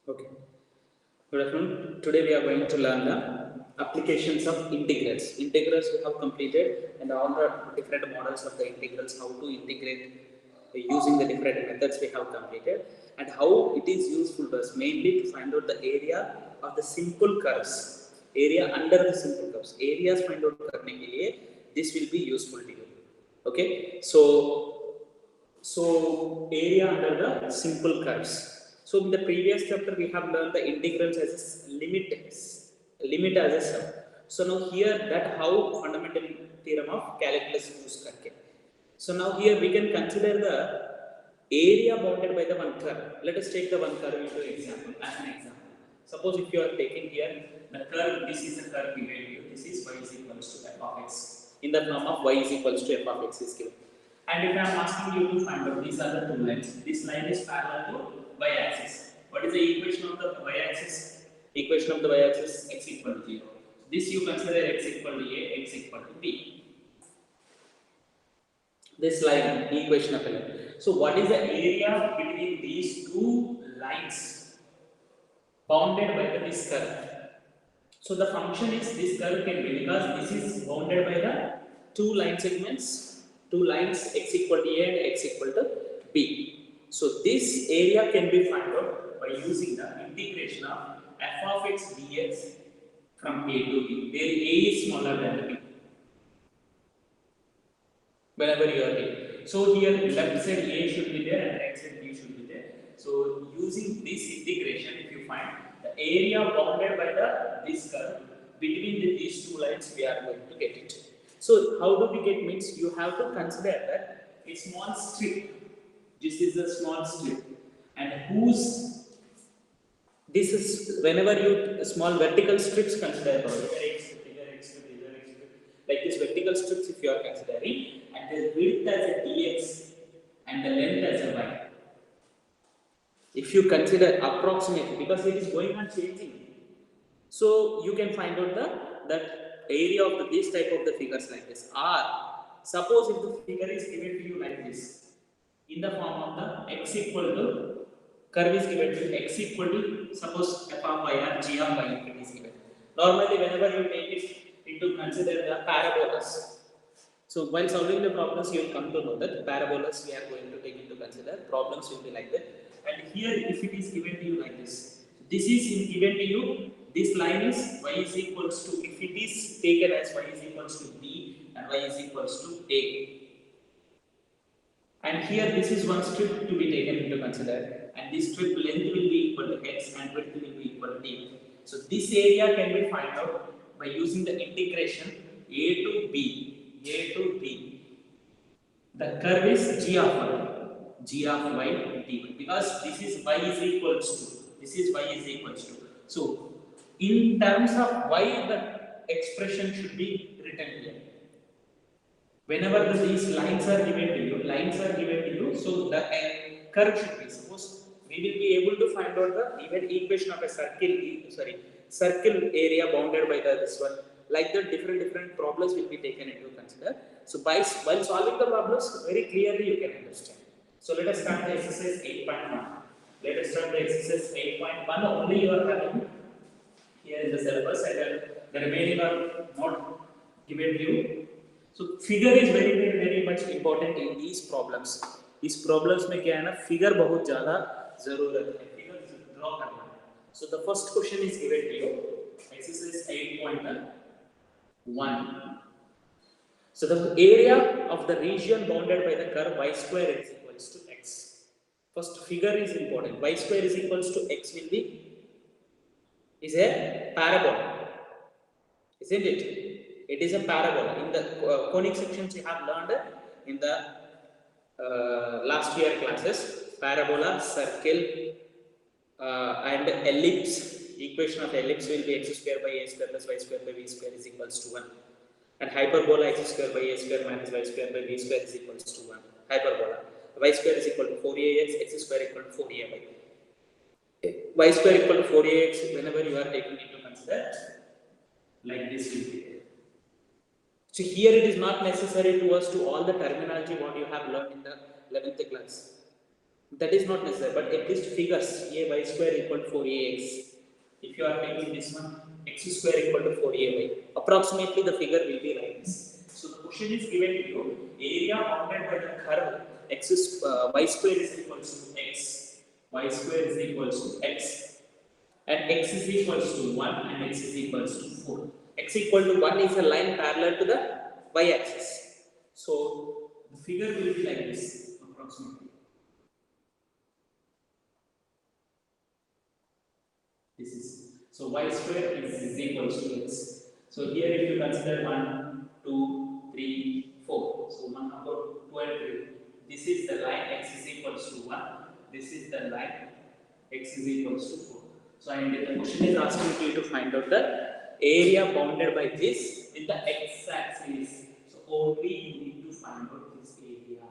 Okay. Good afternoon. Today we are going to learn the applications of integrals. Integrals we have completed and all the different models of the integrals, how to integrate using the different methods we have completed and how it is useful to us mainly to find out the area of the simple curves. Area under the simple curves. Areas find out करने के लिए this will be useful to you. Okay. So area under the simple curves. So in the previous chapter we have learned the integrals as a limit as a sum. So now here that how fundamental theorem of calculus use करके. So now here we can consider the area bounded by the one curve. Let us take the one curve into example as an example. Suppose if you are taking here the curve, this is the curve given to you. This is y is equals to f of x in the form of y is equals to f of x is given. And if I am asking you to find out these are the two lines, this line is parallel to y-axis. What is the equation of the y-axis? Equation of the y-axis x equal to 0. This you consider x equal to a, x equal to b. This line, equation of a line. So what is the area between these two lines bounded by this curve? So the function is this curve can be because this is bounded by the two line segments, two lines x equal to a and x equal to b. So this area can be found out by using the integration of f of x dx from a to b, where a is smaller than b. Whenever you are there. So here left side a should be there and right side b should be there. So using this integration, if you find the area bounded by this curve between these two lines, we are going to get it. So how do we get means you have to consider that a small strip. This is a small strip, and whose this is whenever you small vertical strips consider like this vertical strips if you are considering and the width as a dx and the length as a y. If you consider approximately because it is going on changing, so you can find out that area of this type of the figures like this. Or suppose if the figure is given to you like this in the form of the x equal to curve is given to x equal to suppose f of y or g of y it is given. Normally whenever you take it into consider the parabolas. So while solving the problems, you will come to know that parabolas we are going to take into consider. Problems will be like that. And here, if it is given to you like this is given to you. This line is y is equals to. If it is taken as y is equals to b and y is equals to a. And here, this is one strip to be taken into consider. And this strip length will be equal to x and width will be equal to d. So this area can be found out by using the integration a to b. A to b. The curve is g of y dy because this is y is equals to. This is y is equals to. So in terms of y, the expression should be written here. Whenever these lines are given to you, so the curve should be. Suppose we will be able to find out the even equation of a circle area bounded by this one. Like that, different problems will be taken into consider. So while solving the problems, very clearly you can understand. So let us start the exercise 8.1. Let us start the exercise 8.1. Only you are having here in the syllabus, and the remaining are not given to you. So figure is very much important in these problems. इस problems में क्या है ना, figure बहुत ज़्यादा ज़रूरत है. Figure draw करना. So the first question is given to you. Exercise 8.1. So the area of the region bounded by the curve y square is equals to x. First figure is important. Y square is equals to x will be is a parabola, isn't it? It is a parabola. In the conic sections you have learned in the last year classes, parabola, circle, and ellipse. Equation of ellipse will be x square by a square plus y square by v square is equals to 1. And hyperbola x square by a square minus y square by v square is equals to 1. Hyperbola. Y square is equal to 4ax, x square equal to 4ay. Y square equal to 4ax whenever you are taking into consider, like this will be there. So here it is not necessary to us to all the terminology what you have learned in the 11th class. That is not necessary, but at least figures a y square equal to 4ax. If you are taking this one, x square equal to 4ay, approximately the figure will be like this. So the question is given to you, area bounded by the curve y square is equal to x, y square is equal to x, and x is equal to 1 and x is equal to 4. X equal to 1 is a line parallel to the y axis. So the figure will be like this approximately. This is so y square is equal to x. So here if you consider 1, 2, 3, 4. So 1 number 2 and 3. This is the line x is equal to 1. This is the line x is equal to 4. So and the question is asking you to find out the area bounded by this with the x axis. So only you need to find out this area.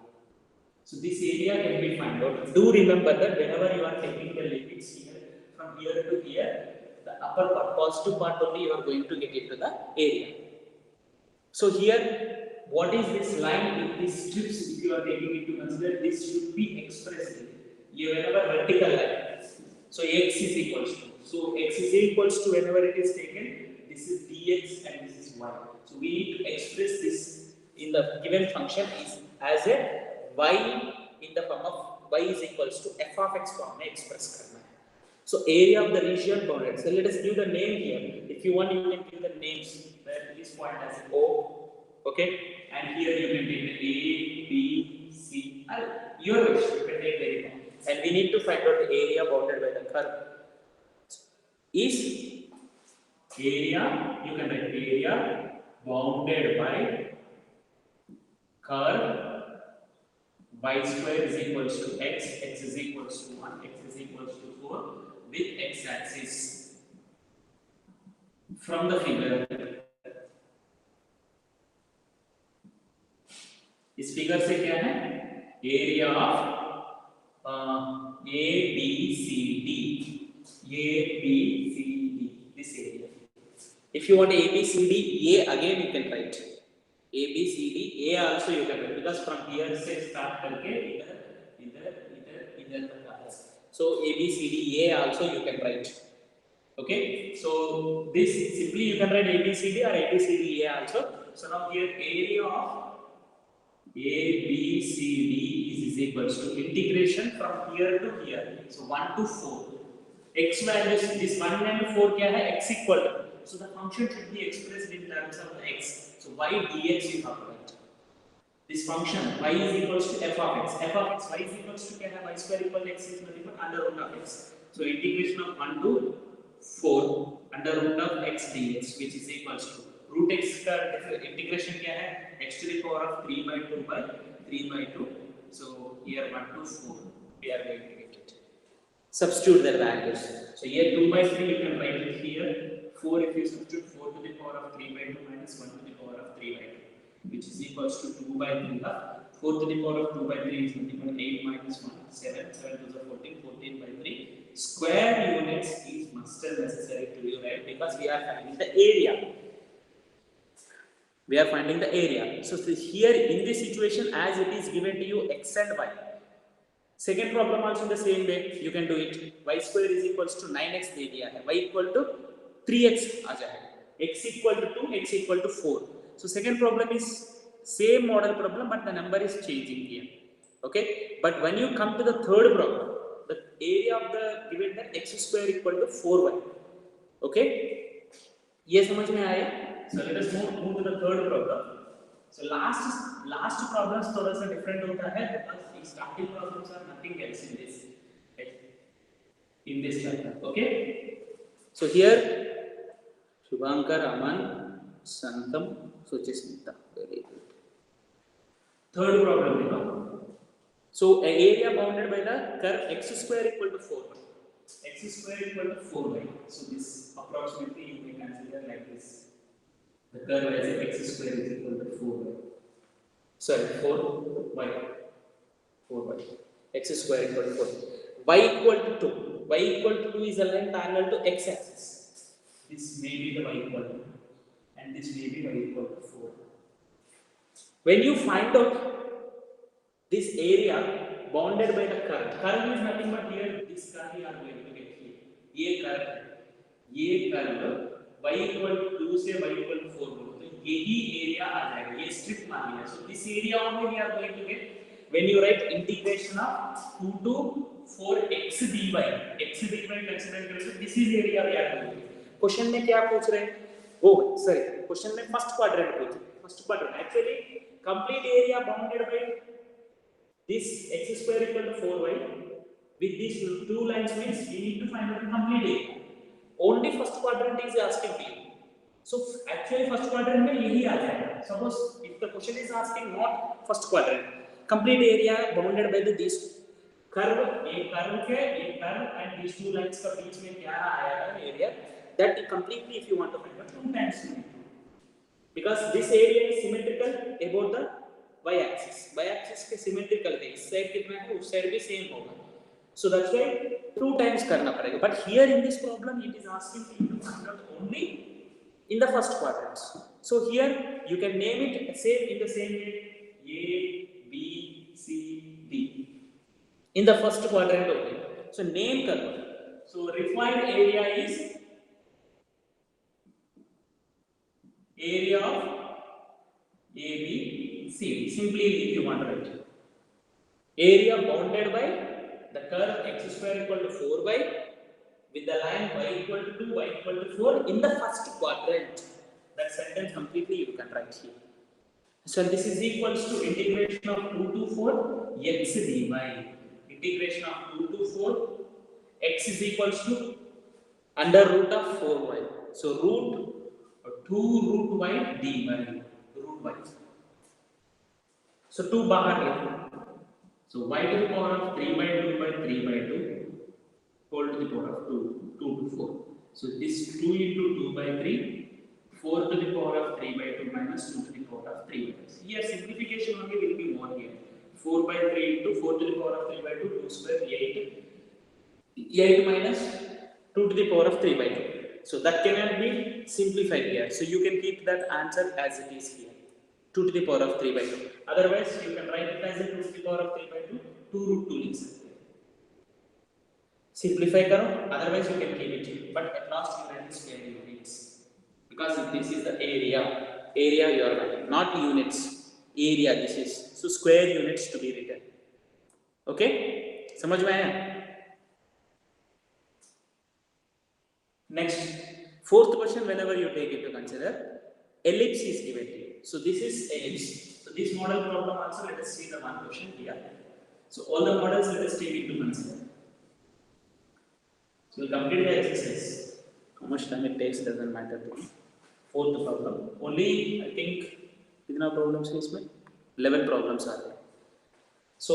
So this area can be found out. Do remember that whenever you are taking the limits here, from here to here, the upper part, positive part only you are going to get into the area. So here, what is this line with these strips? If you are taking into consider, this should be expressed here whenever vertical line. So x is equals to. So x is equals to whenever it is taken, this is dx and this is y. So we need to express this in the given function is as a y in the form of y is equals to f of x form में express करना है. So area of the region bounded. So let us give the name here. If you want, you can give the names. Where this point as O, okay, and here you can take the A, B, C. Your wish. You can take very long. And we need to find out the area bounded by the curve. Is area, you can write area bounded by curve y square is equals to x, x is equals to 1, x is equals to 4 with x axis. From the figure, इस figure से क्या है? Area of A B C D, A B C D, this area. If you want A B C D, A again you can write A B C D, A also you can write because from here से start करके इधर इधर इधर इधर तक आता है. So A B C D, A also you can write. Okay, so this simply you can write A B C D or A B C D A also. So now here area of A B C D is equals to integration from here to here. So 1 to 4. X values this 1 and 4 क्या है? X equal to. So the function should be expressed in terms of the x. So y dx you have to write. This function y is equals to f of x. F of x y is equals to क्या है? Y square equal to x is nothing but under root of x. So integration of 1 to 4 under root of x dx, which is equals to root x का integration क्या है? X to the power of 3 by 2 by 3 by 2. So here 1 to 4 we are going to get it. Substitute their values. So here 2 by 3 you can write it here. 4 if you substitute 4 to the power of 3 by 2 minus 1 to the power of 3 by 2, which is equals to 2 by 3. 4 to the power of 2 by 3 is nothing but 8 minus 1, 7. 7 to the 14, 14 by 3. Square units is must necessary to be right because we are finding the area. We are finding the area. So here in this situation, as it is given to you x and y. Second problem also in the same way you can do it. Y square is equals to 9x दे दिया है. Y equal to 3x आ जाएगा. X equal to 2, x equal to 4. So second problem is same model problem, but the number is changing here. Okay. But when you come to the third problem, the area of the given that x square equal to 4y. Okay. ये समझ में आया? So let us move to the third problem. So last problems थोड़ा सा different होता है because the starting problems are nothing else in this chapter. Okay. So here Shubhankar, Aman, Santam, Suchismita. Very good. Third problem देखो. So an area bounded by the curve x square equal to 4y. X square equal to 4y. So this approximately you may consider like this. The curve as x square is equal to 4y. Sorry, 4y. 4y. X square equal to 4. Y equal to 2. Y equal to 2 is a line parallel to x axis. This may be the y equal to 2. And this may be y equal to 4. When you find out this area bounded by the curve. Curve is nothing but here this curve you are going to get here. ये curve y equal to 2 से y equal to 4 बोलो तो यही area आ जाएगा. ये strip मान लिया. So this area only we are going to get when you write integration of 2 to 4 x dy. X dy consider करें. This is area we are going to get. Question में क्या पूछ रहे हैं? Oh sorry. Question में first quadrant पूछ रहे हैं. First quadrant actually complete area bounded by this x square equal to 4y with these two lines means we need to find out the complete area. Only first quadrant is asking me. So actually first quadrant में यही आ जाएगा. Suppose if the question is asking not first quadrant, complete area bounded by the this curve, ये curve and these two lines का बीच में क्या आएगा area that completely if you want to find out 2 times because this area is symmetrical about the y axis. Y axis के symmetrical है. इस side कितना है उस साइड भी सेम होगा. So that's why 2 times करना पड़ेगा. But here in this problem it is asking you to find out only in the first quadrant. So here you can name it same in the same way A, B, C, D in the first quadrant only. So name करो. So required area is area of A, B, C. Simply if you want to write area bounded by the curve x square equal to 4y with the line y equal to 2, y equal to 4 in the first quadrant. That sentence completely you can write here. So this is equals to integration of 2 to 4 x dy. Integration of 2 to 4 x is equals to under root of 4y. So root 2 root y dy. Root y. So 2 बाहर लिखो. So y to the power of 3 by 2 by 3 by 2 whole to the power of 2 to 4. So this 2 into 2 by 3 4 to the power of 3 by 2 minus 2 to the power of 3 by 2. Here simplification only will be more here. 4 by 3 into 4 to the power of 3 by 2 2 square 8 minus 2 to the power of 3 by 2. So that cannot be simplified here. So you can keep that answer as it is here. 2 to the power of 3 by 2. Otherwise, you can write it as a 2 to the power of 3 by 2, 2 root 2 लिख सकते हैं. Simplify करो. Otherwise, you can keep it. But at last, you write square units because this is the area. Area you are writing, not units. Area this is. So square units to be written. Okay? समझ में आया? Next, fourth question. Whenever you take it to consider, ellipse is given to you. So this is ellipse. So this model problem also let us see the one question here. So all the models let us take into consider. So we'll complete the exercise. How much time it takes doesn't matter to me. Fourth problem. Only I think कितना problems है इसमें? 11 problems are there. So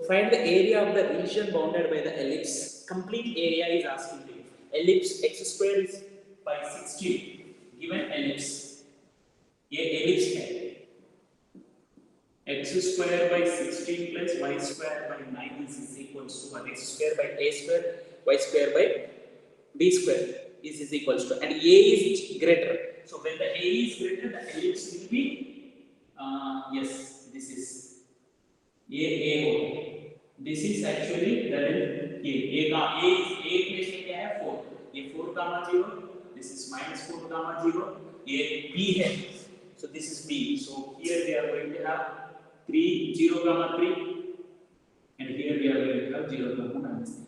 find the area of the region bounded by the ellipse. Complete area is asking you. Ellipse x square is by 16. Given ellipse. ये ellipse है. X square by 16 plus y square by 9 is equals to 1. X square by a square, y square by b square is equals to, and a is greater. So when the a is greater, the ellipse will be yes, this is a. This is actually that is a का a place में क्या है 4. ये 4 gamma 0. This is minus 4 gamma 0. ये b है. So this is b. So here we are going to have 3 0 gamma 3 and here we are going to have 0 gamma minus 3.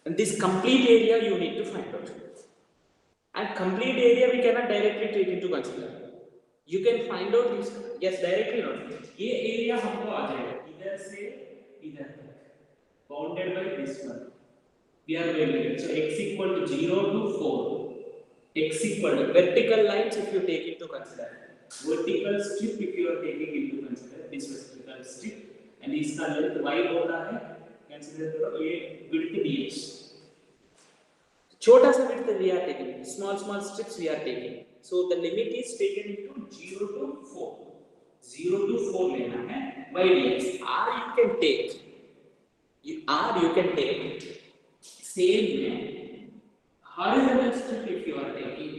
And this complete area you need to find out. And complete area we cannot directly take into consider. You can find out this, yes directly not. ये area हमको आ जाएगा इधर से इधर तक bounded by this one. We are going to get so x equal to 0 to 4. X equal to vertical lines if you take into consider. Vertical strip if you are taking into consider this vertical strip and इसका length y होता है consider करो ये width dx. छोटा सा width we are taking, small strips we are taking. So the limit is taken into 0 to 4. 0 to 4 लेना है y dx. R you can take. You can take. Same में horizontal strip if you are taking.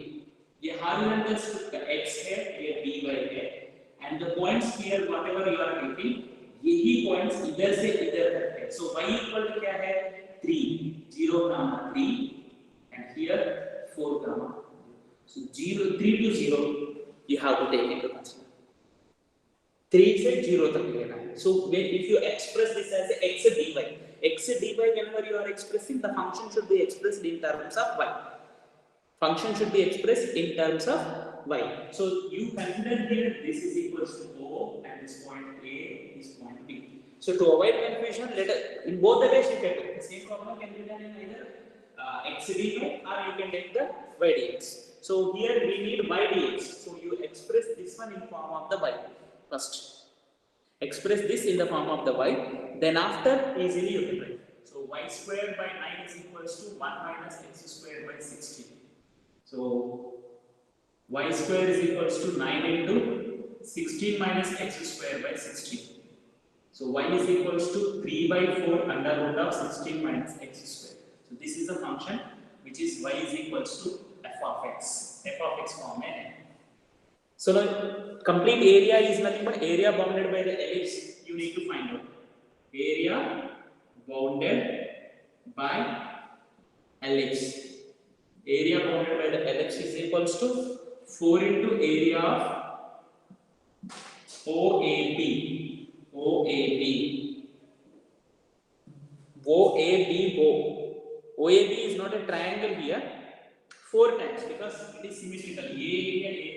ये horizontal strip का x है, ये dy है, and the points here whatever you are taking, यही points इधर से इधर तक है. So y equal to क्या है 3 0 comma 3 and here 4 comma. So 0 3 to 0 you have to take into consideration. 3 से 0 तक लेना है. So when if you express this as x dy, whenever you are expressing, the function should be expressed in terms of y. Function should be expressed in terms of y. So you consider here this is equals to O and this point A, this point B. So to avoid confusion, let us, in both the ways you can do. The same problem can be done in either x dy or you can take the y dx. So here we need y dx. So you express this one in form of the y first. Express this in the form of the y. Then after easily you can write. So y squared by 9 is equals to 1 minus x squared by 16. So y square is equals to 9 into 16 minus x square by 16. So y is equals to 3 by 4 under root of 16 minus x square. So this is a function which is y is equals to f of x. F of x form है. So now complete area is nothing but area bounded by the ellipse. You need to find out area bounded by ellipse. Area bounded by the ellipse is equals to 4 into area of OAB. OAB. OAB is not a triangle here. 4 times because it is symmetrical. area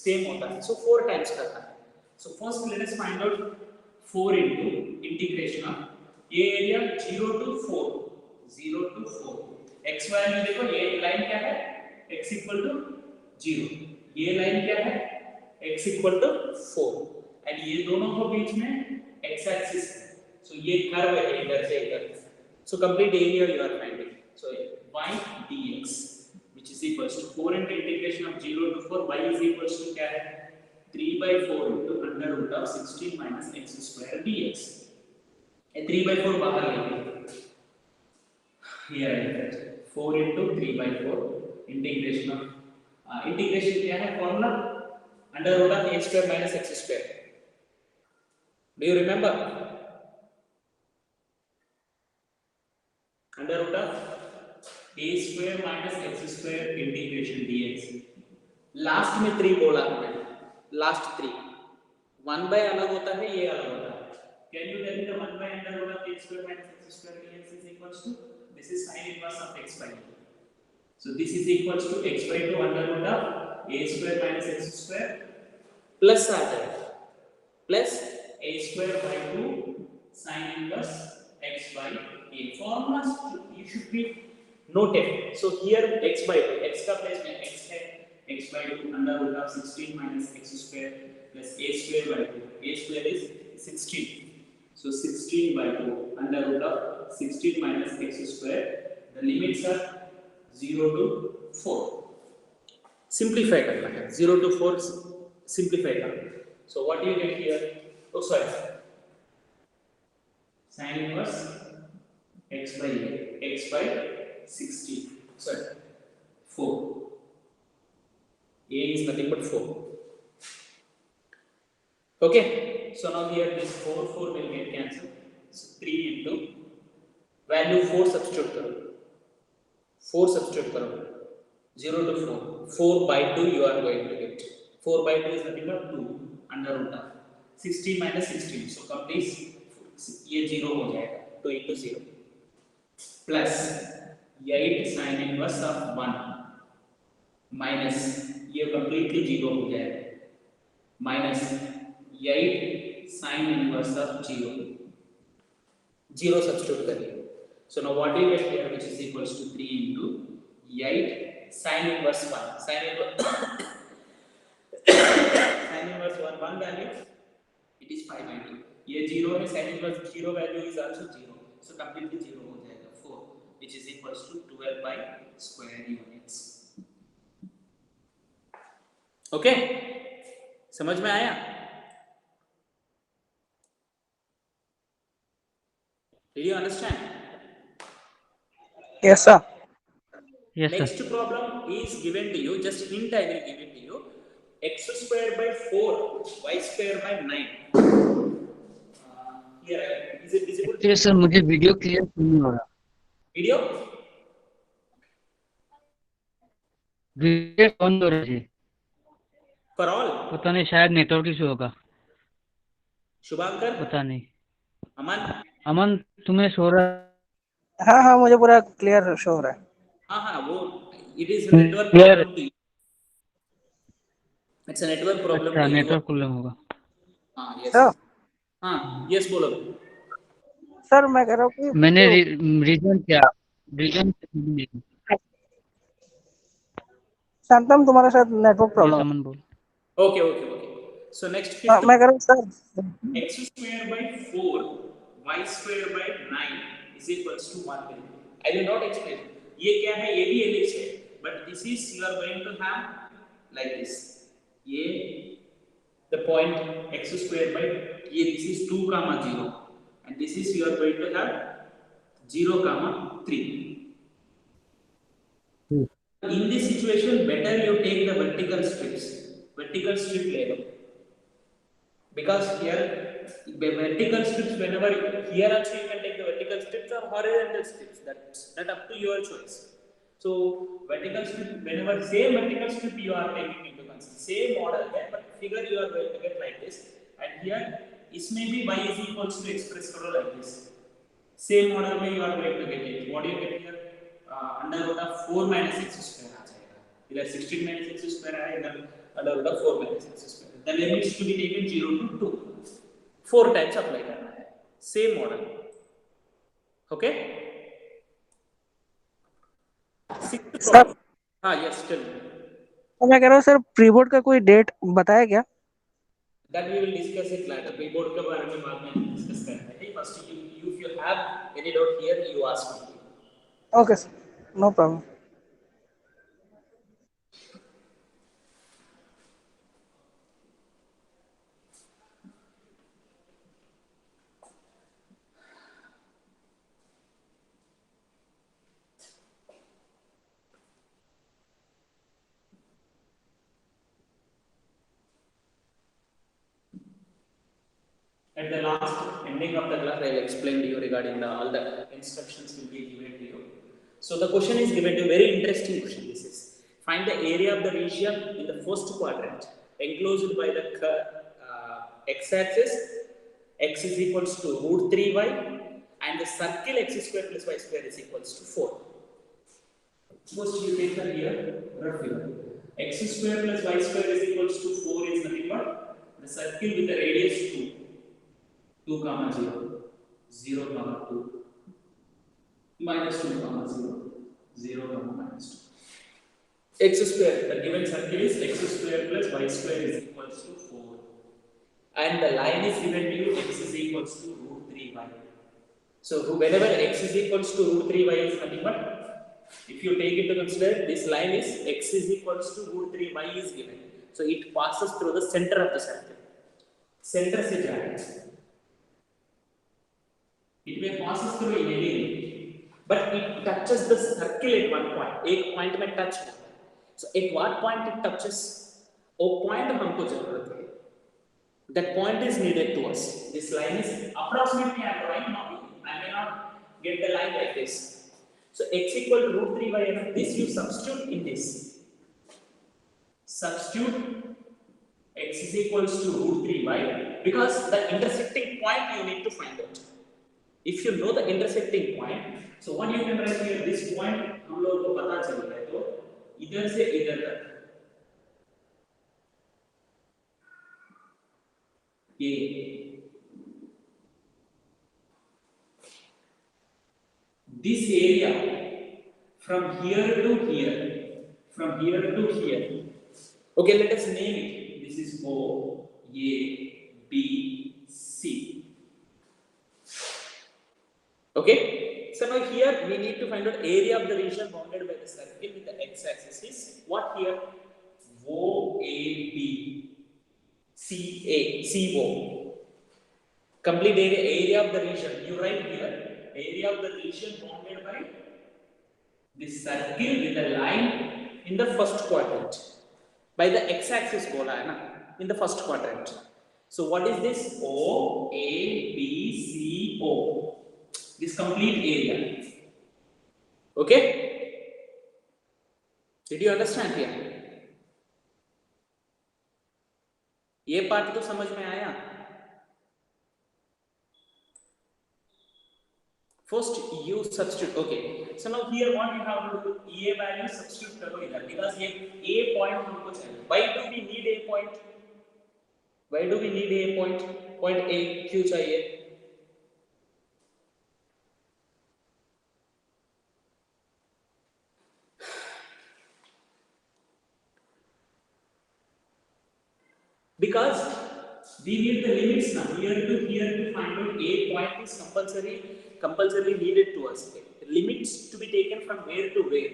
same होता है. So 4 times करना है. So first let us find out 4 into integration of area 0 to 4. 0 to 4. X value देखो ये line क्या है x equal to 0. ये line क्या है x equal to 4 and ये दोनों के बीच में x axis है. So ये कर्व है इधर से इधर. So complete area you are finding. So y dx which is equals to 4 into integration of 0 to 4 y is equals to क्या है 3 by 4 into under root of 16 minus x square dx. ये 3 by 4 बाहर लेंगे. Here I write 4 into 3 by 4 integration of integration क्या है formula under root of a square minus x square. Do you remember? Under root of a square minus x square integration dx. Last में 3 बोला हमने. Last 3. 1 by अलग होता है ये अलग होता है. Can you tell me the 1 by under root of a square minus x square dx is equals to? This is sin inverse of x by 2. So this is equals to x by 2 under root of a square minus x square plus plus a square by 2 sin inverse x by a. Formulas you should be noted. So here x by 2, x का place में x है, x by 2 under root of 16 minus x square plus a square by 2. A square is 16. So 16 by 2 under root of 16 minus x square. The limits are 0 to 4. Simplify करना है. 0 to 4 simplify करना. So what do you get here? Oh sorry. Sin inverse x by 16. Sorry. 4. A is nothing but 4. Okay. So now here this 4 will get cancelled. So 3 into value 4 substitute करो. 4 substitute करो. 0 to 4. 4 by 2 you are going to get. 4 by 2 is nothing but 2 under root of 16 minus 16. So complete ये 0 हो जाएगा. 2 into 0 plus 8 sin inverse of 1 minus ये completely 0 हो जाएगा. Minus 8 sin inverse of 0. 0 substitute करिए. So now what do you get here, which is equals to 3 into 8 sin inverse 1. Sin inverse 1 value it is 5 by 2. ये 0 है. sin inverse 0 value is also 0. So completely 0 हो जाएगा. 4 which is equals to 12 by square units. Okay, समझ में आया? Did you understand? Yes, sir. Yes, Next sir. problem is given to you. Just hint I will give it to you. X square by 4, y square by 9. Here, is it visible? Actually sir मुझे video clear नहीं हो रहा, Video? Video on हो रहा है जी, For all? पता नहीं शायद नेटवर्क इशू होगा, Shubhankar? पता नहीं। Aman? अमन तुम्हें शो रहा हाँ हाँ मुझे पूरा क्लियर शो हो रहा है। हाँ वो it is a है? network clear? problem to you. It's a network problem अच्छा to you. नेटवर्क प्रॉब्लम होगा। हाँ yes. सर हाँ yes बोलो। सर मैं कह रहा हूँ कि मैंने जो रीजन क्या रीजन शांतम तुम्हारे साथ नेटवर्क ये प्रॉब्लम है। समन बोल। Okay. So next हाँ fifth मैं कह रहा हूँ sir x square by 4 y square by 9 is equals to 1. I will not explain. ये क्या है? ये भी ellipse है. But this is you are going to have like this. ये the point x square by ये this is 2 comma 0 and this is you are going to have 0 comma 3. In this situation, better you take the vertical strips, vertical strip label. Because here, the vertical strips, whenever here also you can take the vertical strips or horizontal strips. That up to your choice. So vertical strip, whenever same vertical strip you are taking into consideration, same model there, but figure you are going to get like this. And here, इसमें भी y is equals to express करो like this. Same model में you are going to get it. What do you get here? Under root of 4 minus x square आ जाएगा. इधर 16 minus x square आया, इधर under root of 4 minus x square. The limits to be taken 0 to 2. 4 times apply करना है. Same model. Okay? Sixth sir problem. हाँ yes, tell me. मैं कह रहा हूँ सर प्री बोर्ड का कोई डेट बताया क्या? That we will discuss it later. Pre-board के बारे में बाद में discuss करते हैं. First, if you have any doubt here, you ask me. Okay sir no problem. At the last ending of the class, I will explain to you regarding all the instructions will be given to you. So the question is given to you, very interesting question. This is find the area of the region in the first quadrant enclosed by the x-axis. X is equals to root 3y and the circle x square plus y square is equals to 4. First you take the here rough figure. X square plus y square is equals to 4 is nothing but the circle with the radius 2. 2 comma 0, 0 comma 2, minus 2 comma 0, 0 comma minus 2. X square, the given circle is x square plus y square is equals to 4. And the line is given to you, x is equals to root 3y. So whenever x is equals to root 3y is nothing but, if you take it to consider, this line is x is equals to root 3y is given. So it passes through the center of the circle. Center से जाएगा. It may passes through in any way, but it touches the circle at one point. एक point में touch होता है. So at what point it touches? वो point हमको जरूरत है. That point is needed to us. This line is approximately I am drawing now. I may not get the line like this. So x equal to root 3y and this you substitute in this. Substitute x is equals to root 3y because the intersecting point you need to find out. If you know the intersecting point, so what you can write here, this point हम लोग को पता चल रहा है तो इधर से इधर तक ये this area from here to here, from here to here. Okay, let us name it. This is O, A, B, C. Okay, so now here we need to find out area of the region bounded by the circle with the x-axis is what here? OAB, CO. Complete area of the region. You write here area of the region bounded by this circle with a line in the first quadrant. By the x-axis bola hai na, in the first quadrant. So what is this? O, A, B, C, O. This complete area. Okay? Did you understand here? ये part तो समझ में आया? First you substitute. Okay. So now here what you have to do? A value substitute करो इधर because ये A point हमको चाहिए. Why do we need A point? Why do we need A point? Point A क्यों चाहिए? Because we need the limits now. Here to find out A point is compulsorily needed to us. Limits to be taken from where to where.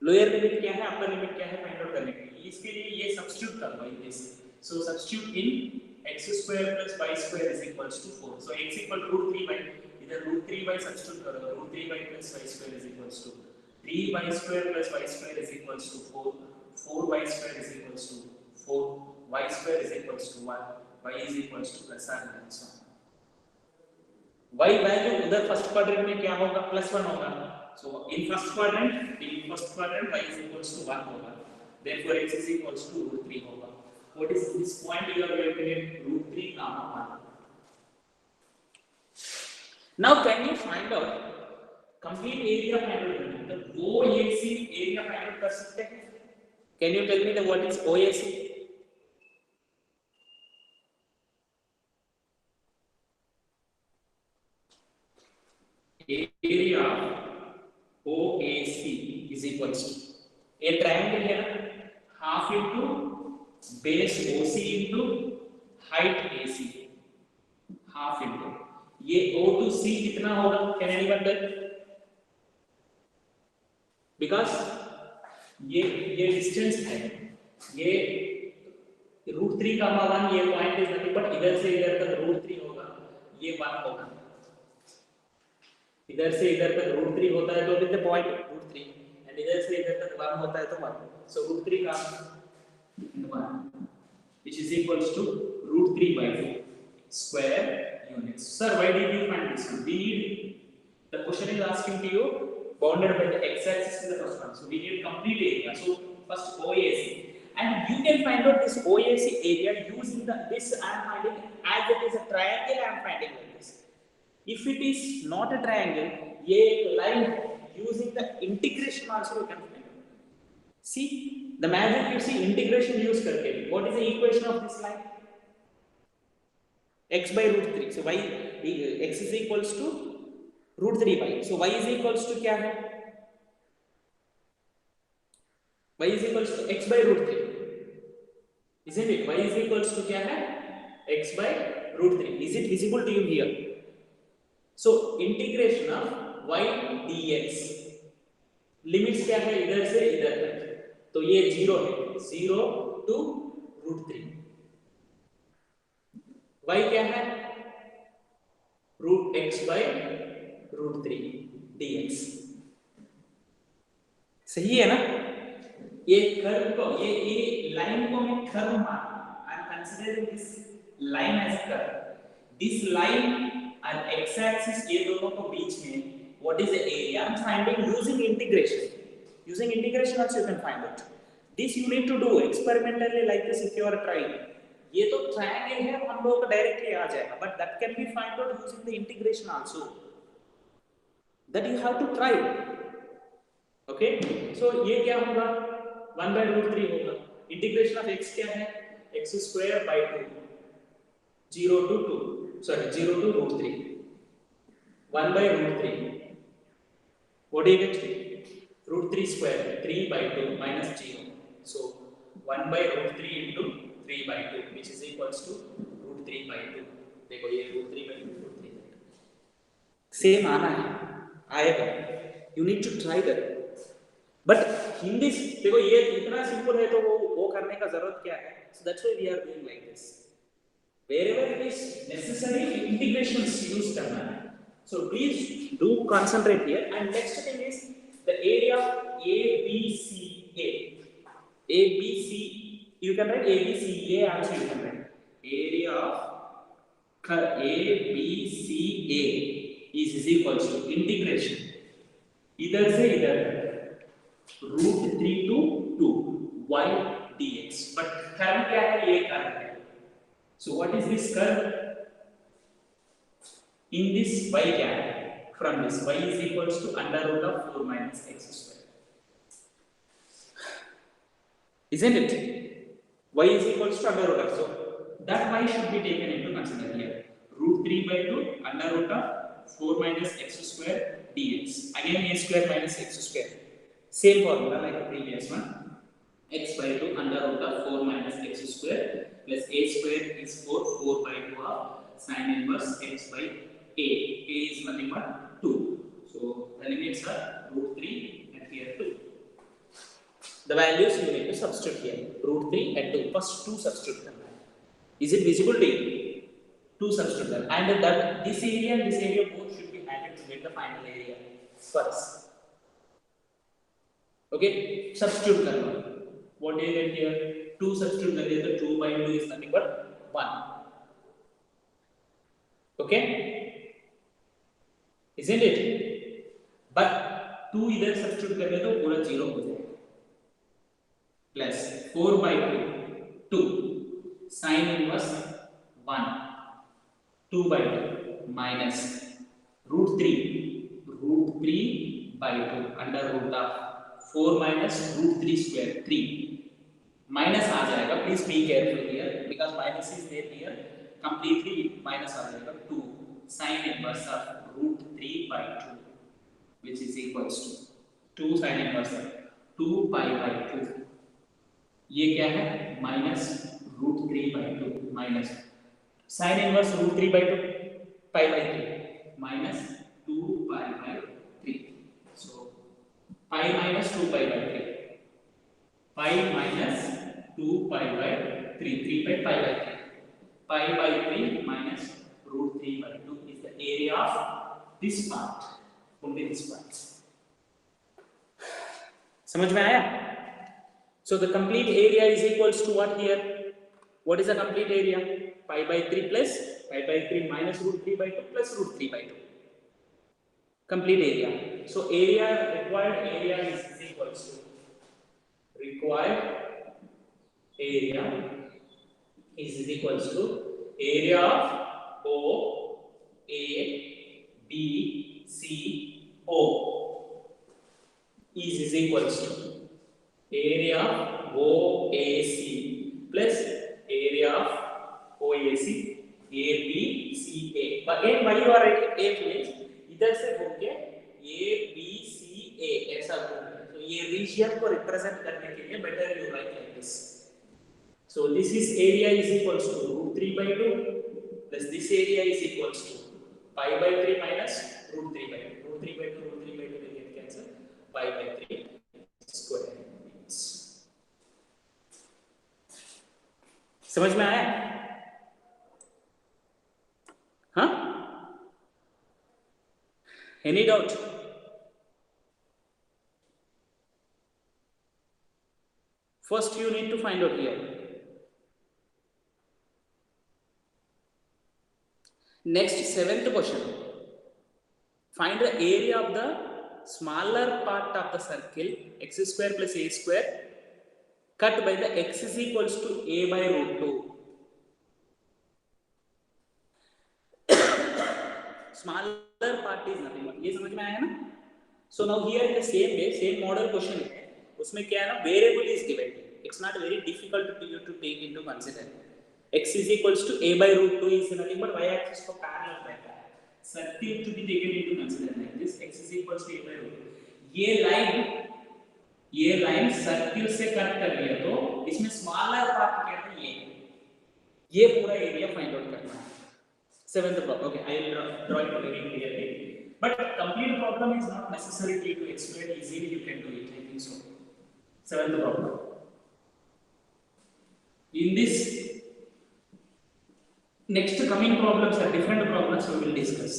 Lower limit क्या है, upper limit क्या है find out करने के लिए. इसके लिए ये substitute करना है this. So substitute in x square plus y square is equals to 4. So x equal to root 3 by इधर root 3 by substitute करो. Root 3 by plus y square is equals to 3y square plus y square is equals to 4. 4y square is equals to 4. Y square is equals to 1. Y is equals to plus or minus 1. Y value उधर first quadrant में क्या होगा? Plus 1 होगा. So in first quadrant y is equals to 1 होगा. Therefore x is equals to root 3 होगा. What is this point you are going to get? Root 3 comma 1. Now can you find out complete area find out करना? तो OAC area find out कर सकते हैं? Can you tell me the what is OAC? Area OAC is equals to a triangle है ना, half into base OC into height AC, half into ये O to C कितना होगा? Can anyone tell? Because ये distance है, ये √3 का 1 ये पॉइंट इज नथिंग बट इधर से इधर तक √3 होगा, ये 1 होगा. इधर से इधर तक √3 होता है तो विद द पॉइंट √3 एंड इधर से इधर तक 1 होता है तो 1. सो √3 का 1 which is equals to √3 by 4 square units. Sir, why did you find this one? We need, the question is asking to you bounded by the x-axis in the first one. So we need complete area. So first OAC, and you can find out this OAC area using this I am finding as it is a triangle. I am finding like this. If it is not a triangle, ये line using the integration also you can find. See the magic you see integration use करके. What is the equation of this line? X by √3. So y x is equals to √3 by. So y is equals to क्या है? Y is equals to x by √3. Isn't it? Y is equals to क्या है? X by √3. Is it visible to you here? So integration of y dx limits क्या है इधर से इधर तक, तो ये 0 है, 0 to √3. y क्या है? √x by √3 dx. सही है ना? ये कर्व को ये लाइन को मैं कर्व मान, I am considering this line as curve. This line and x axis ये दोनों को बीच में what is the area I'm finding using integration. Using integration also you can find it. This you need to do experimentally like this if you are trying. ये तो triangle है, हम लोग को directly आ जाएगा, but that can be find out using the integration also. That you have to try. Okay? So ये क्या होगा? 1 by √3 होगा. Integration of x क्या है? x square by 2. 0 to 2. Sorry, 0 to √3. 1 by √3. What do you get? √3 square. 3 by 2 minus 0. So 1 by √3 into 3 by 2, which is equals to √3 by 2. देखो ये √3 by 2, √3 by 2. Same आना है, आएगा. You need to try that. But in this, देखो ये इतना simple है तो वो करने का जरूरत क्या है? So that's why we are doing like this. Wherever it is necessary, integrations use करना है. So please do concentrate here. And next thing is the area ABCA. ABC, you can write ABCA also you can write. area of curve ABCA is equals to integration इधर से इधर √3 to 2 y dx. But curve क्या है? ये curve है. So what is this curve? In this y क्या है? From this y is equals to under root of 4 minus x square. Isn't it? Y is equals to under root of, so that y should be taken into consideration here. √3 by 2 under root of 4 minus x square dx. Again a square minus x square. Same formula like the previous one. X by 2 under root of 4 minus x square plus a square is 4. 4 by 2 of sin inverse x by a. A is nothing but 2. So the limits are √3 and here 2. The values you need to substitute here. √3 and 2. First 2 substitute them. Is it visible to you? 2 substitute them. And that this area and this area both should be added to get the final area first. Okay, substitute करना. What do you get here? 2 substitute कर दिया तो 2 by 2 is nothing but 1. Okay, isn't it? But 2 इधर substitute कर दिया तो पूरा 0 हो जाएगा. Plus 4 by 2 sin inverse 1 2 by 2 minus √3 by 2 under root of 4 minus √3 square 3 minus आ जाएगा. Please be careful here because minus is there here. Completely minus आ जाएगा. 2 sin inverse of √3 by 2 which is equals to 2 sin inverse of 2 pi by 2. ये क्या है? minus √3 by 2 minus sin inverse √3 by 2 pi by 3 minus 2 pi by 3. So pi minus 2 pi by 3. Pi minus 2 pi by 3. 3 by pi by 3. Pi by 3 minus √3 by 2 is the area of this part. Only this part. समझ में आया? So the complete area is equals to what here? What is the complete area? Pi by 3 plus pi by 3 minus √3 by 2 plus √3 by 2. Complete area. So required area is equals to required area is equals to area of O A B C O is equals to area of OAC plus area of OAC ABCA. Again why you are writing A means इधर से होके ABCA ऐसा होगा. So ये region को represent करने के लिए better you write like this. So this is area is equals to √3 by 2 plus this area is equals to pi by 3 minus √3 by 2. √3 by 2 √3 by 2 will get cancelled. Pi by 3 square. समझ में आया? हाँ? Any doubt? First you need to find out here. Next 7th question. Find the area of the smaller part of the circle x square plus a square cut by the x is equals to a by √2. Smaller part is nothing but ये समझ में आया ना? So now here in the same way, same model question है, उसमें क्या है ना, variable is given. It's not very difficult to you to take into consider. X is equals to a by √2 is nothing but y axis को parallel रहता है. Circle to be taken into consider like this. X is equals to a by √2. ये line circle से cut कर लिया तो इसमें smaller part क्या है? ये पूरा एरिया फाइंड आउट करना है. 7th problem. Okay, I will draw it very clearly. But complete problem is not necessary to explain easily. You can do it. I think so. 7th problem. In this next coming problems are different problems we will discuss.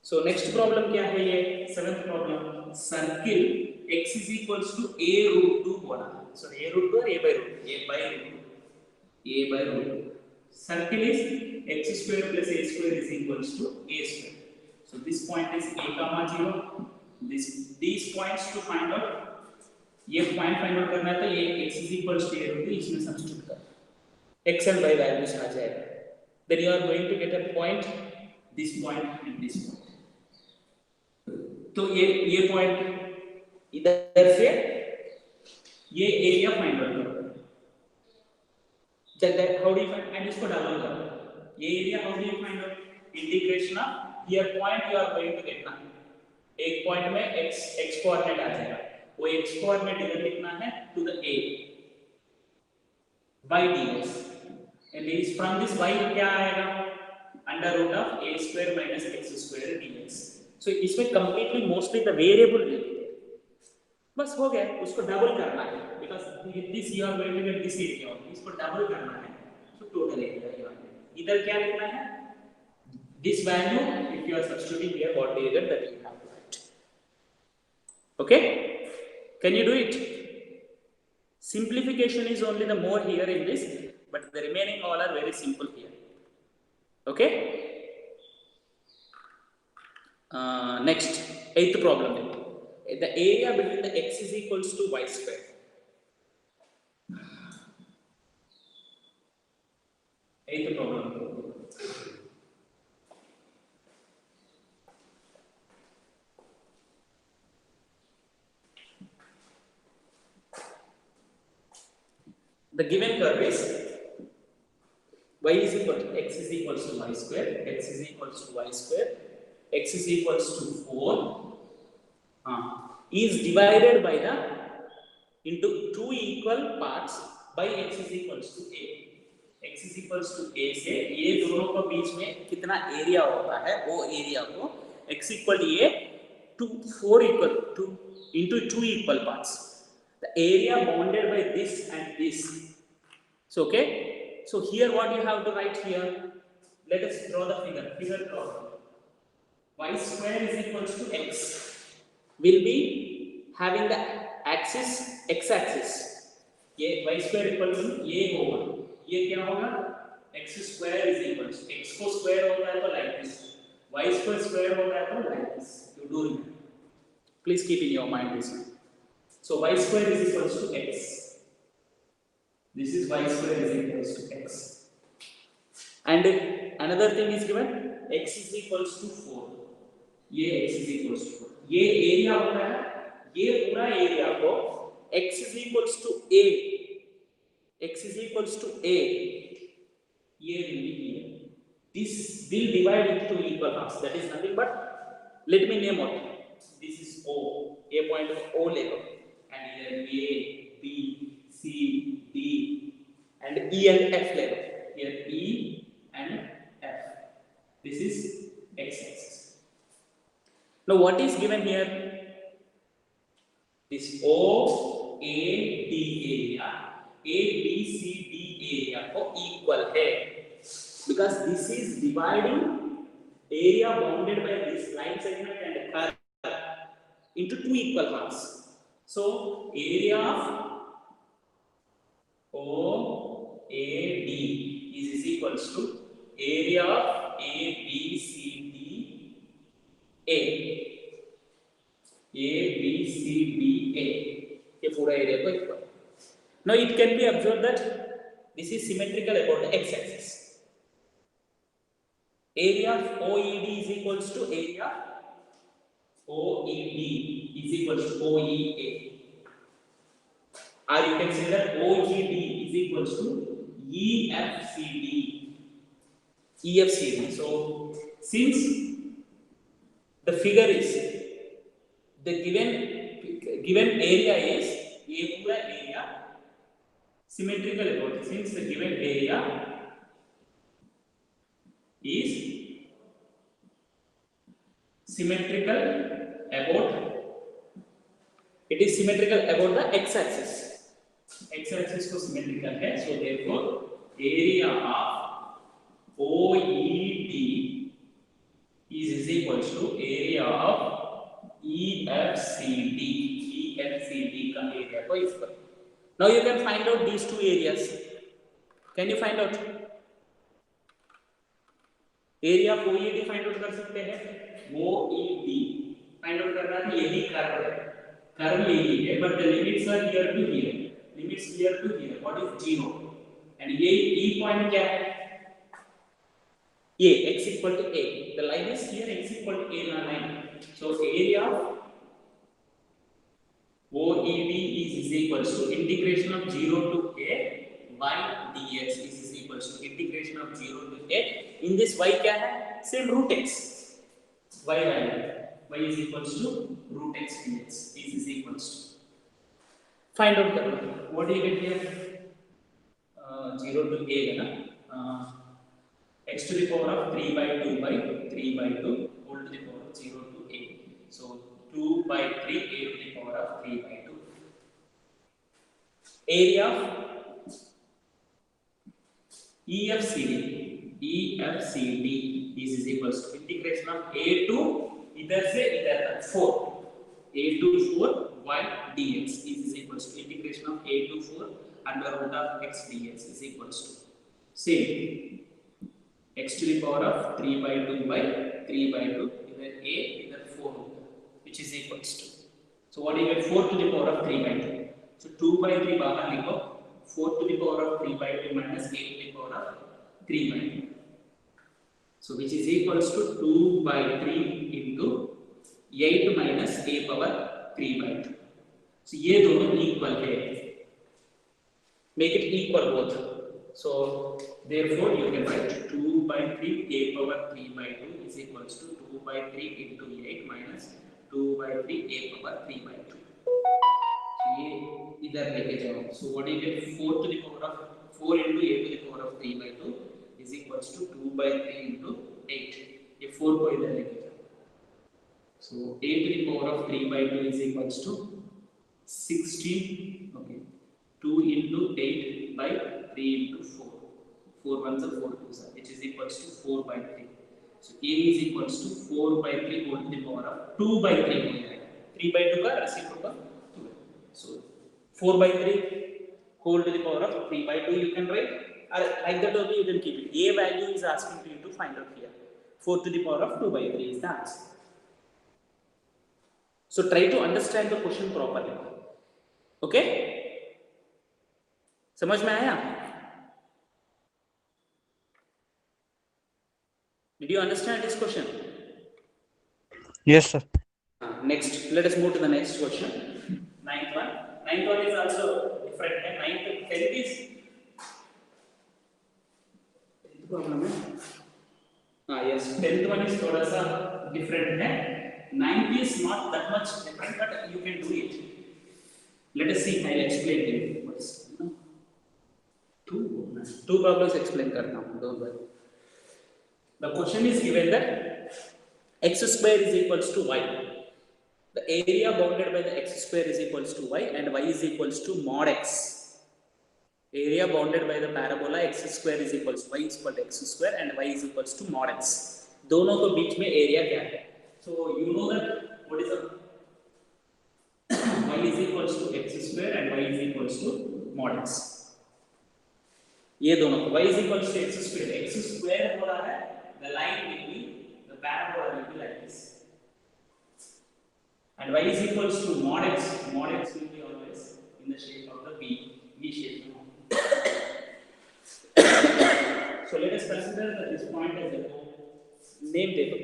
So next problem क्या है? ये 7th problem. Circle x is equals to a √2 बोला. So a √2 or a by √2? A by √2. circle is x square plus a square is equals to a square. So this point is a comma 0. These points to find out, ये point find out करना है तो ये x is equals to a होती है, इसमें substitute कर x and y values आ जाएगा. Then you are going to get a point, this point and this point. तो ये पॉइंट इधर से ये एरिया फाइंड आउट करो. Check that how do you find, and इसको डबल करो. ये area how do you find out? Integration of here point you are going to get ना. एक पॉइंट में x कोऑर्डिनेट आ जाएगा. वो x कोऑर्डिनेट इधर लिखना है to the a y dx, and is from this y क्या आएगा? Under root of a square minus x square dx. So इसमें completely mostly the variable will be there. बस हो गया, उसको डबल करना है because this you are going to get this area only. इसको डबल करना है तो टोटल एरिया ये वाला. इधर क्या लिखना है? This value, if you are substituting here, what do you get? That you have to write. Okay? Can you do it? Simplification is only the more here in this, but the remaining all are very simple here. Okay? Next, eighth problem. The area between the x is equals to y square. Eighth problem. The given curve is y is equal to x is equals to y square, x is equals to y square, x is equals to 4 is divided by the into two equal parts by x is equals to a. x is equals to a से ये दोनों को बीच में कितना area होता है वो area को x equal a to 4 equal to into two equal parts. The area bounded by this and this. So okay. So here what you have to write here. Let us draw the figure. Figure draw. Y square is equals to x. Will be having the axis x-axis. ये y square equal to ये होगा. ये क्या होगा? x square is equals to x को square होता है तो like this. Y square होता है तो like this. You do it. Please keep in your mind this one. So y square is equals to x. This is y square is equals to x. And another thing is given, x is equals to 4. ये x is equals to 4. ये area होता है, ये पूरा area को x is equals to a. x is equals to a. ये will be here. This will divide into two equal halves. That is nothing but, let me name what. This is O. A point of O level. And here A, B, C, D, and E and F level. Here E and F. This is x-axis. Now what is given here? This O, A, D area, A, B, C, D area को equal है. Because this is dividing area bounded by this line segment and curve into two equal halves. So area of OAD is equals to area of ABCD A. ABCDA. ये पूरा area को equal. Now it can be observed that this is symmetrical about the x-axis. Area of OED is equals to area OED is equals to OEA. Or you can say that OED is equals to EFCD. EFCD. So since the figure is the given area is a पूरा area symmetrical about it. Since the given area is symmetrical about, it is symmetrical about the x-axis. X-axis को symmetrical है, so therefore area of OED is equals to area of EFCD. EFCD का area को equal. Now you can find out these two areas. Can you find out? Area of OED find out कर सकते हैं, OED find out करना है, यही curve है, curve यही है, but the limits are here to here, limits here to here, what is 0 and ये E पॉइंट क्या है, ये x equal to a, the line is here, x equal to a line, so area of OED is equals to integration of 0 to a by dx is equals to integration of 0 to a, in this y क्या है, same root x, y value y is equals to root x dx is equals to, find out करना, what do you get here, 0 to a है ना, x to the power of 3 by 2 by 3 by 2 whole to the power of 0 to a, so 2 by 3 a to the power of 3 by 2, area of EFCD is equals to integration of a to इधर से इधर तक 4 a to 4 y dx is equals to integration of a to 4 under root of x dx is equals to same x to the power of 3 by 2 by 3 by 2 इधर a इधर 4 होगा, which is equals to, so what do you get, 4 to the power of 3 by 2, so 2 by 3 बाहर लिखो, 4 to the power of 3 by 2 minus a to the power of 3 by 2, so which is equals to 2 by 3 into 8 minus a power 3 by 2, so ये दोनों equal है, make it equal both, so therefore you can write 2 by 3 a power 3 by 2 is equals to 2 by 3 into 8 minus 2 by 3 a power 3 by 2, so ये इधर लेके जाओ, so what do you get, 4 to the power of 4 into a to the power of 3 by 2 is equals to 2 by 3 into 8, ये 4 को इधर लेके जाओ, so a to the power of 3 by 2 is equals to 16, okay, 2 into 8 by 3 into 4, 4 ones are 4 twos are, which is equals to 4 by 3, so a is equals to 4 by 3 whole to the power of 2 by 3 हो जाएगा, 3 by 2 का reciprocal 2 है, so 4 by 3 whole to the power of 3 by 2 you can write, or like that only you can keep it, a value is asking you to find out here, 4 to the power of 2 by 3 is the answer, so try to understand the question properly, okay, समझ में आया? Did you understand this question? Yes, sir. Next, let us move to the next question. Ninth one. Ninth one is also different. Ninth, 10th is problem है. Yes, 10th one is थोड़ा सा different है. 9th is not that much different, but you can do it. Let us see. I'll explain to you. What is two problems explain करता हूँ. Don't worry. The question is given that x square is equals to y. The area bounded by the x square is equals to y and y is equals to mod x. Area bounded by the parabola x square is equals to y is equal to x square and y is equals to mod x. दोनों को बीच में area क्या है? So you know that what is the y is equals to x square and y is equals to mod x. ये दोनों को y is equals to x square हो रहा है. The line will be, the parabola will be like this, and y is equals to mod x will be always in the shape of the V shape. So let us consider that this point as a name table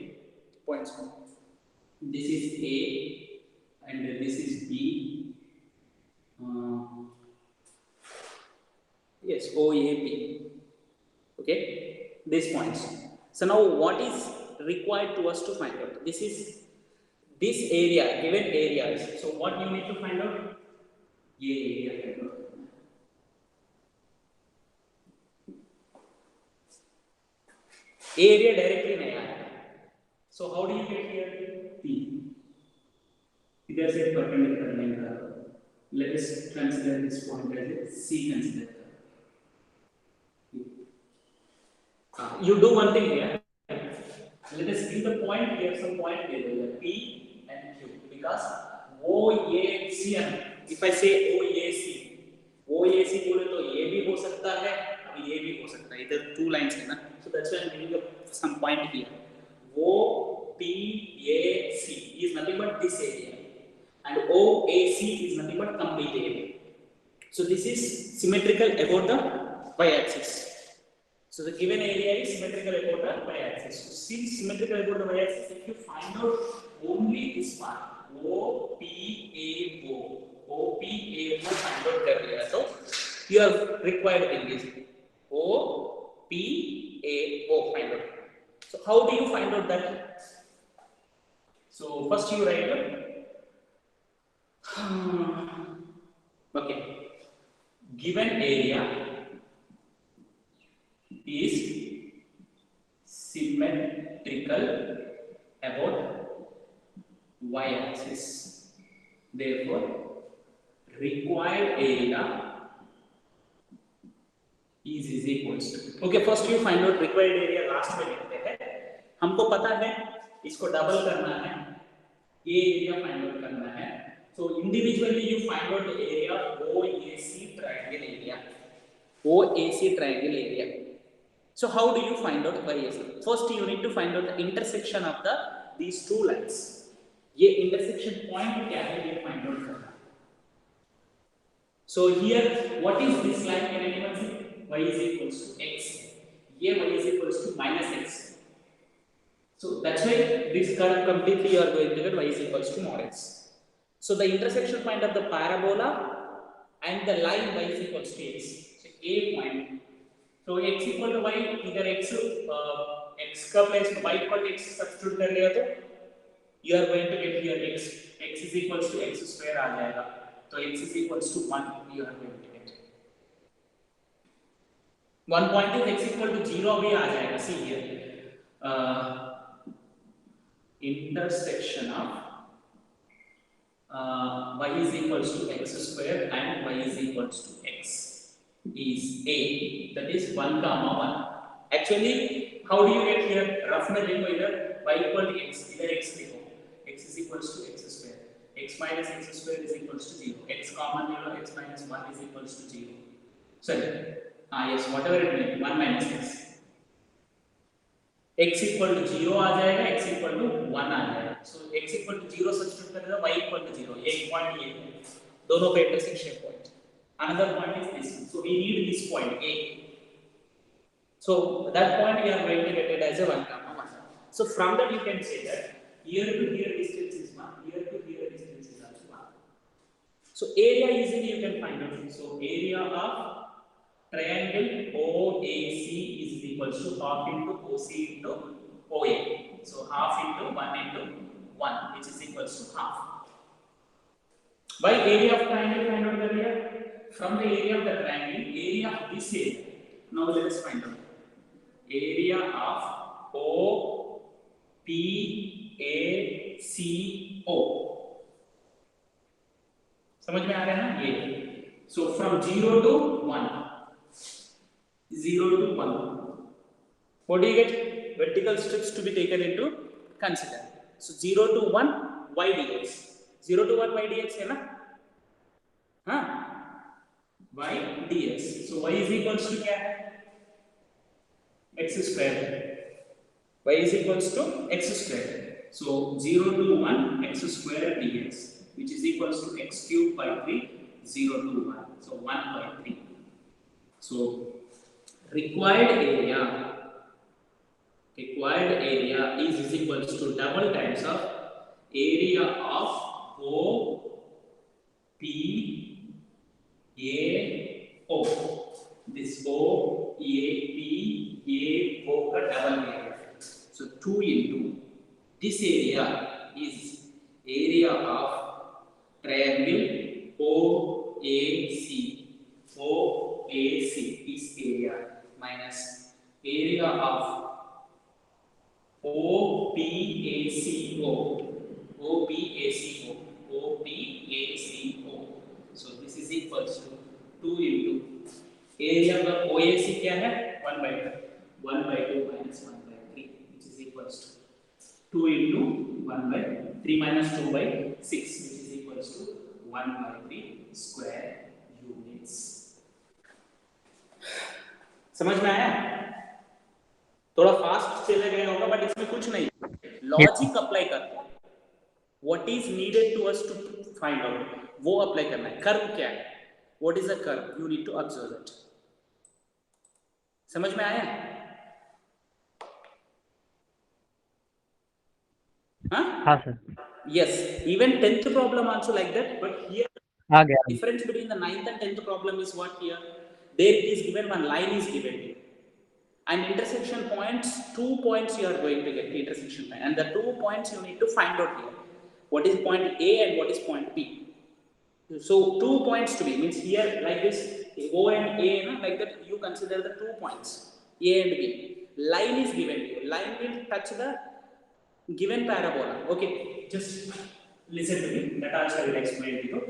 points. This is A and this is B. Yes, OAP. Okay, these points. So now what is required to us to find out? This is this area, given areas. So what you need to find out? ये area find out. Area directly नहीं आया. So how do you get here? P. इधर से perpendicular line का. Let us consider this point as a C consider. You do one thing here. Let us give the point here, some point here, P and Q, because OACN. If I say OAC बोले तो ये भी हो सकता है, ये भी हो सकता है, इधर 2 लाइंस है ना, so that's why I'm giving some point here. OPAC is nothing but this area, and OAC is nothing but complete area. So this is symmetrical about the y-axis. So the given area is symmetrical about the y-axis. So since symmetrical about the y-axis, if you find out only this one, OPAO find out कर लिया तो your required thing is OPAO find out. So how do you find out that? So first you write okay, given area is symmetrical about y-axis. Therefore, required area is equals to. Okay, first you find out required area. Last में लिखते हैं. हमको पता है इसको double करना है, ये एरिया फाइंड आउट करना है. So individually you find out the area OAC triangle area. OAC triangle area. So how do you find out OAC? First you need to find out the intersection of these two lines. ये intersection point क्या है ये find out करना. So here what is this line? Can anyone see? Y is equals to x. ये y is equals to minus x. So that's why this curve completely you are going to get y is equals to mod x. So the intersection point of the parabola and the line y is equals to x. So a point. So x equal to y, either x का place में y equal to x substitute कर लिया तो you are going to get here x is equals to x square आ जाएगा. तो x is equals to 1 you are going to get. One point is x equal to 0 भी आ जाएगा. See here intersection of y is equals to x square and y is equals to x is a, that is 1 comma 1. Actually how do you get here? Rough में देखो इधर y equal to x, इधर x लिखो, x is equals to x square, x minus x square is equals to 0, x common ले लो, x minus 1 is equals to 0. Sorry, yes, whatever it may be, 1 minus x. x equal to 0 आ जाएगा, x equal to 1 आ जाएगा. So x equal to 0 substitute करेगा, y equal to 0. ये point ये है, दोनों का intersection point. Another point is this. So we need this point A. So that point we are going to get it as a 1 comma 1. So from that you can say that here to here distance is 1, here to here distance is also 1. So area easily you can find out. So area of triangle OAC is equals to half into OC into OA. So half into 1 into 1, which is equals to half. By area of triangle find out the area. From the area of the triangle, area of this area. Now let us find out. Area of OPACO. समझ में आ रहा है ना ये? So from 0 to 1. 0 to 1. What do you get? Vertical strips to be taken into consider. So 0 to 1 y dx. 0 to 1 y dx है ना? हाँ? y dx. So y is equals to क्या है? x square. Y is equals to x square. So 0 to 1 x square dx, which is equals to x cube by 3. 0 to 1. So 1 by 3. So required area is equals to double times of area of OPAO. This OPAO का double area. So 2 into this area is area of triangle OAC. OAC is area minus area of OPACO. So this is equals to 2 into area of OAC क्या है? 1 by 2. 1 by 2 minus 1 by 3, which is equals to 2 into 1 by 3 minus 2 by 6, which is equals to 1 by 3 square units. समझ में आया? थोड़ा fast चले गए होगा but इसमें कुछ नहीं, लॉजिक अप्लाई करना, what is needed to us to find out, वो अप्लाई करना है। कर्व क्या है, what is a curve, you need to observe it. समझ में आया? हाँ sir, Yes, even 10th problem also like that, but here आ गया। difference between the 9th and 10th problem is what here? There it is given, one line is given here. And intersection points, 2 points you are going to get intersection point. And the 2 points you need to find out here. What is point A and what is point B? So 2 points to be, means here like this, O and A, like that you consider the 2 points, A and B. Line is given here. Line will touch the given parabola. Okay, just listen to me, that also I will explain to you.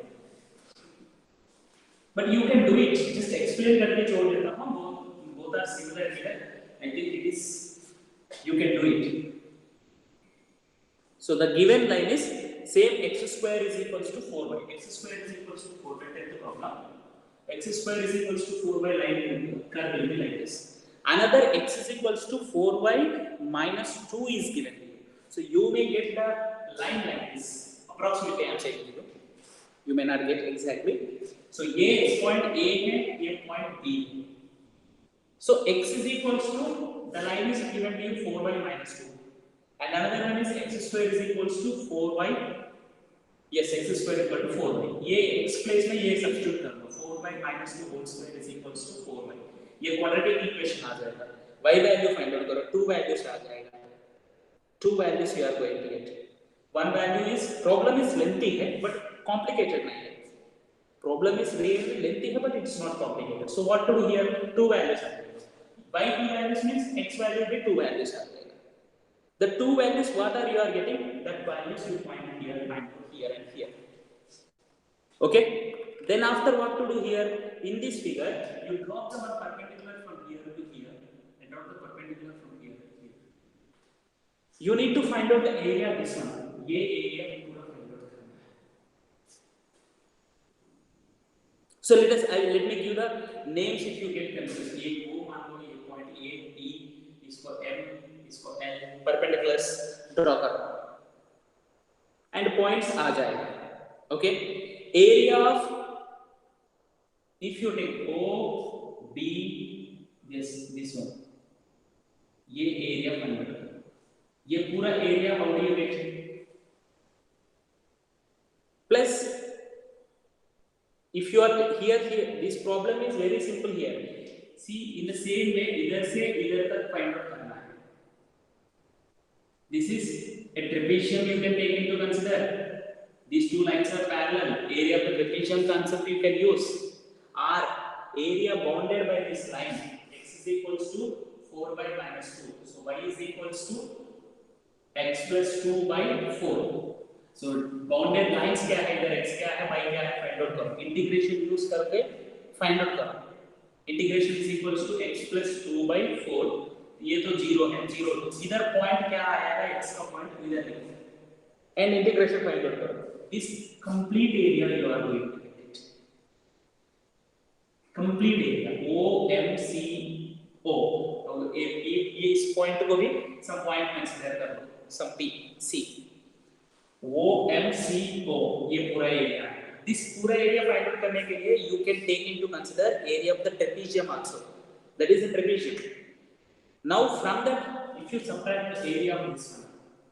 But you can do it, just explain करके छोड़ देता हूँ, both are similar here. I think it is, you can do it. So the given line is same, x square is equals to 4y. X square is equals to 4y, take the problem. X square is equals to 4y, line curve will be like this. Another x is equals to 4y minus 2 is given. So you may get the line like this, approximately I am saying to you. You may not get exactly. So A is point A है, A point B. So x is equals to, the line is given to you 4y minus 2. And another one is x square is equals to 4y. Yes, x square is equal to 4y. ये x place में ये substitute कर दो, 4y minus 2 whole square is equals to 4y. ये quadratic equation आ जाएगा. Y value find out करो, 2 values आ जाएगा. 2 values you are going to get. One value is, problem is lengthy है but complicated नहीं है. Problem is really lengthy है but it's not complicated. So what to do here? 2 values are there. By 2 values means x value will be 2 values are there. The 2 values what are you are getting? That values you find here and here and here. Okay? Then after what to do here? In this figure, you drop the one perpendicular from here to here and drop the perpendicular from here to here. You need to find out the area of this one. ये area पूरा find out करना है. So let me give the names if you get confused. ये O मान लो, ये point A, D, इसको M, इसको L, perpendiculars draw करो. And points आ जाएगा. Okay? Area of, if you take O, B, this one, ये area find out. ये पूरा area how do you get, plus if you are here this problem is very simple here. See in the same way इधर से इधर तक find out करना है. This is a trapezium, you can take into consider. These two lines are parallel. Area of the trapezium concept you can use. R, area bounded by this line, x is equals to 4 by minus 2. So y is equals to x plus 2 by 4. So bounded lines क्या है, इधर x क्या है, y क्या है, find out करो. Integration use करके find out करो. Integration is equals to x plus 2 by 4. ये तो 0 है, 0 इधर पॉइंट क्या आएगा, x का पॉइंट इधर लिखो एंड इंटीग्रेशन फाइंड आउट करो. This complete area you are going to get it. Complete area OMCO. ये इस पॉइंट को भी some point consider कर लो, some P C. OMCO ये पूरा एरिया है. This पूरा एरिया फाइंड आउट करने के लिए you can take into consider area of the trapezium also. That is the trapezium. Now from that, if you subtract the area of this one,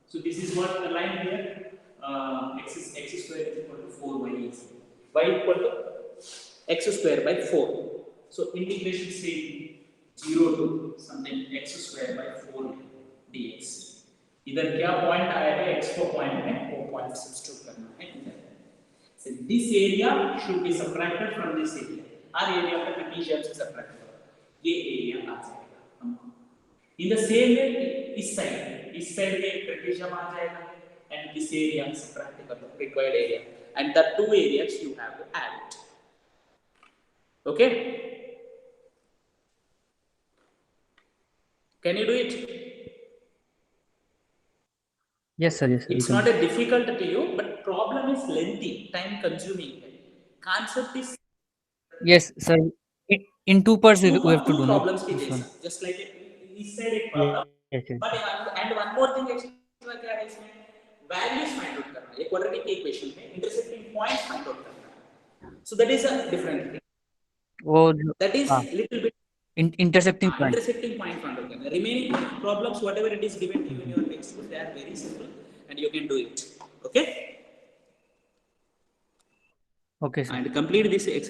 so this is what the line here. X square is equal to 4y is y equal to x square by 4. So integration say 0 to something x square by 4 dx. इधर क्या point आएगा, x को point में वो point substitute करना है इधर. So this area should be subtracted from this area. Her area का ट्रेपेजियम से सब्ट्रैक्ट करो, ये एरिया आ जाएगा. In the same way इस साइड में ट्रेपेजियम आ जाएगा. And this area is practical required area, and the two areas you have to add it. Okay, can you do it? Yes sir, yes sir. It's not a difficult to you, but problem is lengthy, time consuming. Concept is, Yes sir, In two parts we two have to do, no? problems के This one. जैसा, just like इस side एक problem, Yes, yes. but and one more thing extra क्या है इसमें, values find out करना है, ये quadratic equation में intersecting points find out करना है, so that is a different thing, वो जो that is हाँ little bit intersecting point. intersecting point find out करना है. Remaining problems whatever it is given to you in your textbook, they are very simple and you can do it, okay, Okay, sir. and complete this exercise.